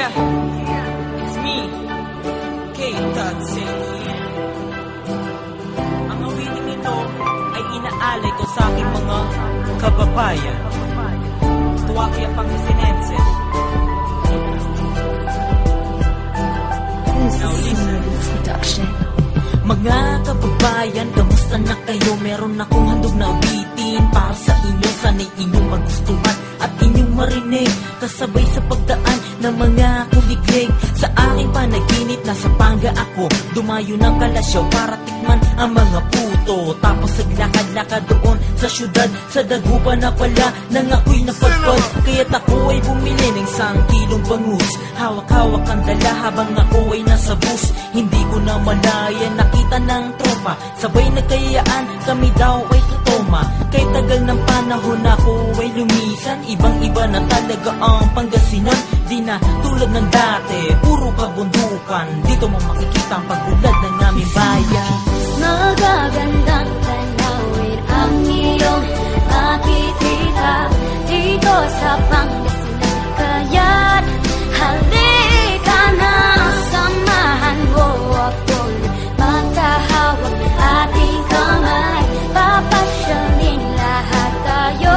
Yeah, it's me, K.St. Ang awiting ito ay inaalay ko sa aking mga kababayan. Tuwakya Pangasinense. Now listen. Mga kababayan, kamusta na kayo? Meron akong handog na awitin para sa inyo. Sana'y inyong magustuhan at inyong marinig, kasabay sa pagdaan ng mga kuliglig. Sa aking panaginip, nasa Panga ako, dumayo ng Kalasyaw para tikman ang mga puto. Tapos naglakad-lakad doon sa syudad, sa Dagupan na pala nang ako'y napadpad. Kaya't ako ay bumili ng 1 kilong bangus. Hawak-hawak ang dala habang ako ay nasa bus. Hindi ko na malaya, nakita ng tropa, sabay nagkayaan, kami daw ay tutoma. Kay tagal ng panahon ako ay lumisan, ibang-iba na talaga ang Pangasinan. Di na tulad ng dati, puro kabundukan. Dito mo makikita ang pagbulag ng aming bayan. Magagandang tanawin ang iyong makikita dito sa Pangasinan. Kaya't halika na, samahan mo akong magkahawak ating kamay. Papasyalin lahat tayo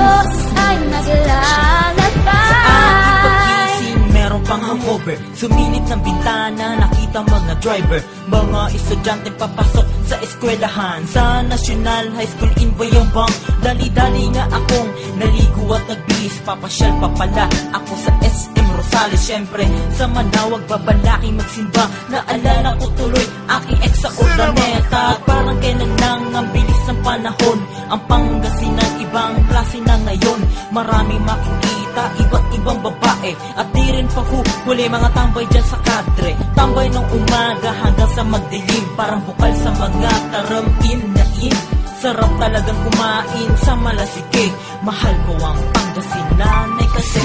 ay naglalakbay. Sa aking pag-isip, meron pang hangover. Sumilip ng bintana, nakita mga driver, mga estudyante papasok sa eskwelahan. Sa National High School in Bayambang, dali-dali nga akong naligo at nagbihis. Papasyal pa pala ako sa SM Rosales. Siyempre sa Manawag babalaking magsimba. Naalala ko tuloy aking ex sa Ordaneta. Parang kailan lang ang bilis ng panahon. Ang Pangasinan ibang klase na ngayon. Maraming makikita, iba't ibang babae, at di rin pa huli mga tambay dyan sa kadre. Tambay ng umaga hanggang sa magdilim, parang bukal sa mga karampin na in. Sarap talagang kumain sa Malasike. Mahal ko ang Pangasinan ay kasi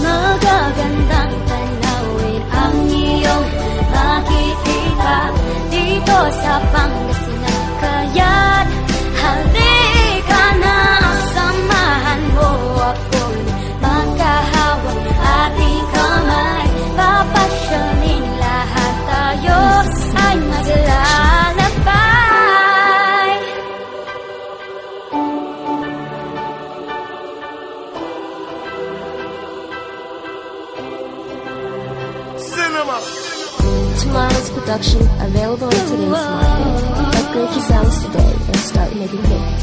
magagandang tanawin ang iyong makikita dito sa Pangasinan. Kaya't halika na, samahan mo akong magkahawak ating kamay. Papasyalin lahat tayo ay maglalakbay. Tomorrow's production available in today's market. Upgrade your sounds today and start making hits.